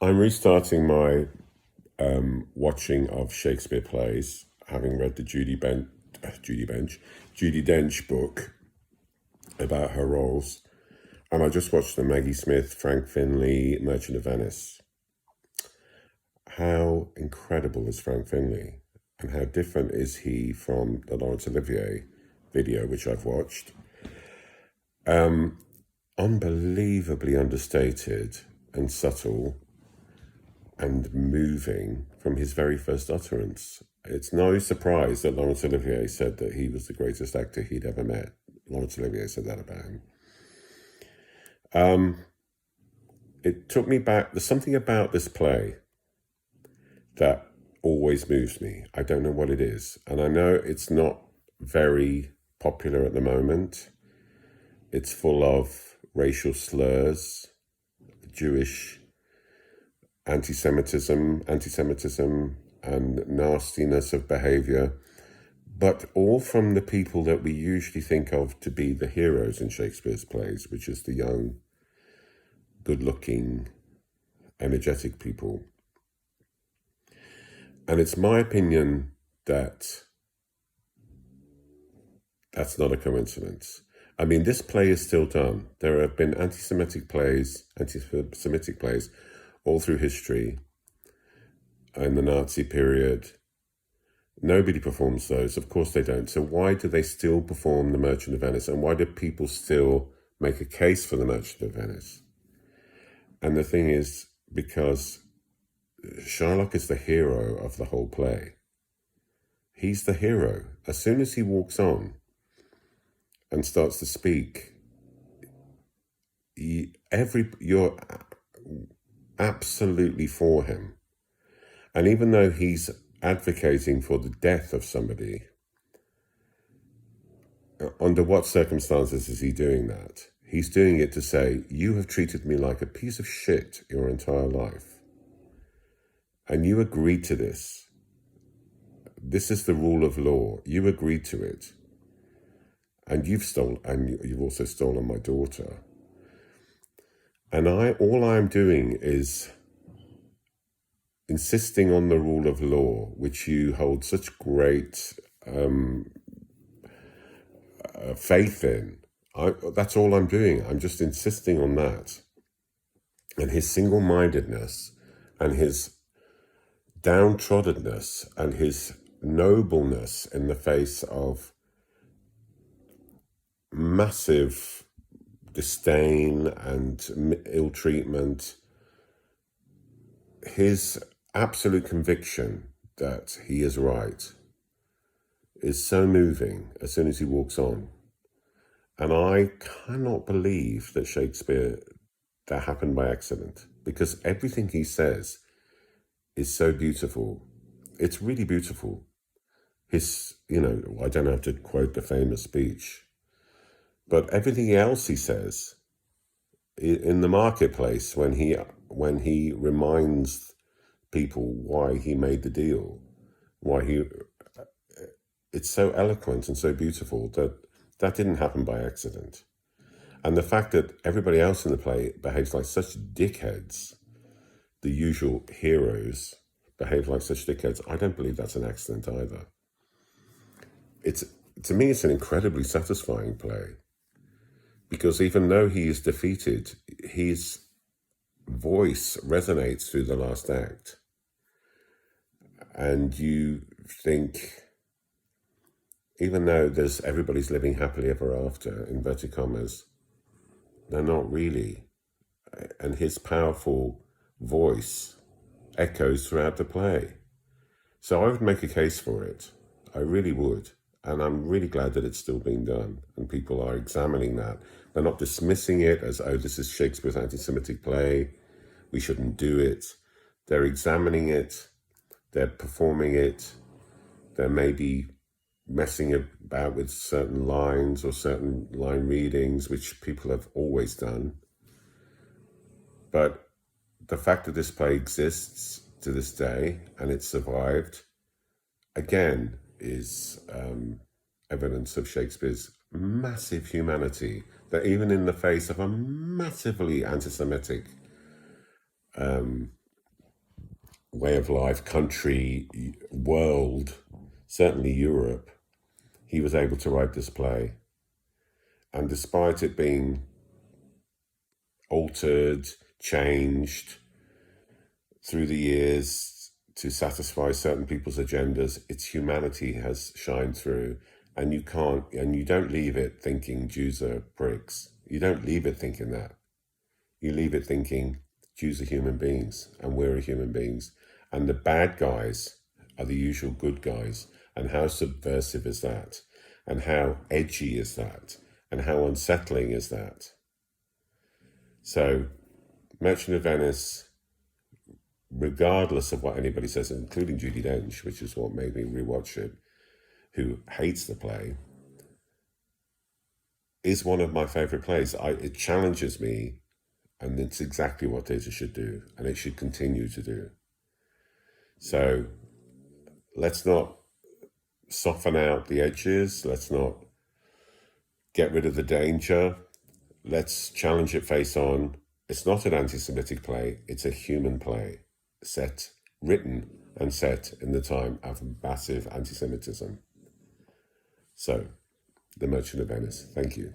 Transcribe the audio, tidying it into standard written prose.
I'm restarting my watching of Shakespeare plays, having read the Judy Dench book about her roles, and I just watched the Maggie Smith, Frank Finlay, Merchant of Venice. How incredible is Frank Finlay, and how different is he from the Laurence Olivier video, which I've watched? Unbelievably understated and subtle and moving from his very first utterance. It's no surprise that Laurence Olivier said that he was the greatest actor he'd ever met. Laurence Olivier said that about him. It took me back. There's something about this play that always moves me. I don't know what it is. And I know it's not very popular at the moment. It's full of racial slurs, Jewish anti-Semitism, and nastiness of behavior, but all from the people that we usually think of to be the heroes in Shakespeare's plays, which is the young, good-looking, energetic people. And it's my opinion that that's not a coincidence. I mean, this play is still done. There have been anti-Semitic plays all through history, in the Nazi period. Nobody performs those. Of course they don't. So why do they still perform The Merchant of Venice? And why do people still make a case for The Merchant of Venice? And the thing is, because Shylock is the hero of the whole play. He's the hero. As soon as he walks on and starts to speak, you're absolutely for him. And even though he's advocating for the death of somebody, under what circumstances is he doing that? He's doing it to say, you have treated me like a piece of shit your entire life. And you agreed to this. This is the rule of law. You agreed to it. And you've also stolen my daughter. And all I'm doing is insisting on the rule of law, which you hold such great faith in. That's all I'm doing. I'm just insisting on that. And his single-mindedness and his downtroddenness and his nobleness in the face of massive disdain and ill treatment, his absolute conviction that he is right is so moving as soon as he walks on. And I cannot believe that that happened by accident, because everything he says is so beautiful. It's really beautiful. I don't have to quote the famous speech, but everything else he says in the marketplace, when he reminds people why he made the deal, it's so eloquent and so beautiful that didn't happen by accident. And the fact that everybody else in the play behaves like such dickheads, the usual heroes behave like such dickheads, I don't believe that's an accident either. To me, it's an incredibly satisfying play, because even though he is defeated, his voice resonates through the last act. And you think, even though everybody's living happily ever after, inverted commas, they're not really. And his powerful voice echoes throughout the play. So I would make a case for it. I really would. And I'm really glad that it's still being done and people are examining that. They're not dismissing it as, oh, this is Shakespeare's anti-Semitic play, we shouldn't do it. They're examining it, they're performing it, they're maybe messing about with certain lines or certain line readings, which people have always done. But the fact that this play exists to this day and it's survived, again, is evidence of Shakespeare's massive humanity, that even in the face of a massively anti-Semitic way of life, country, world, certainly Europe, he was able to write this play. And despite it being altered, changed through the years to satisfy certain people's agendas, its humanity has shined through. And you don't leave it thinking Jews are pricks. You don't leave it thinking that. You leave it thinking Jews are human beings and we're human beings. And the bad guys are the usual good guys. And how subversive is that? And how edgy is that? And how unsettling is that? So, Merchant of Venice, regardless of what anybody says, including Judi Dench, which is what made me rewatch it, who hates the play, is one of my favorite plays. It challenges me, and it's exactly what theatre should do, and it should continue to do. So let's not soften out the edges. Let's not get rid of the danger. Let's challenge it face on. It's not an anti-Semitic play. It's a human play, written and set in the time of massive anti-Semitism. So, The Merchant of Venice. Thank you.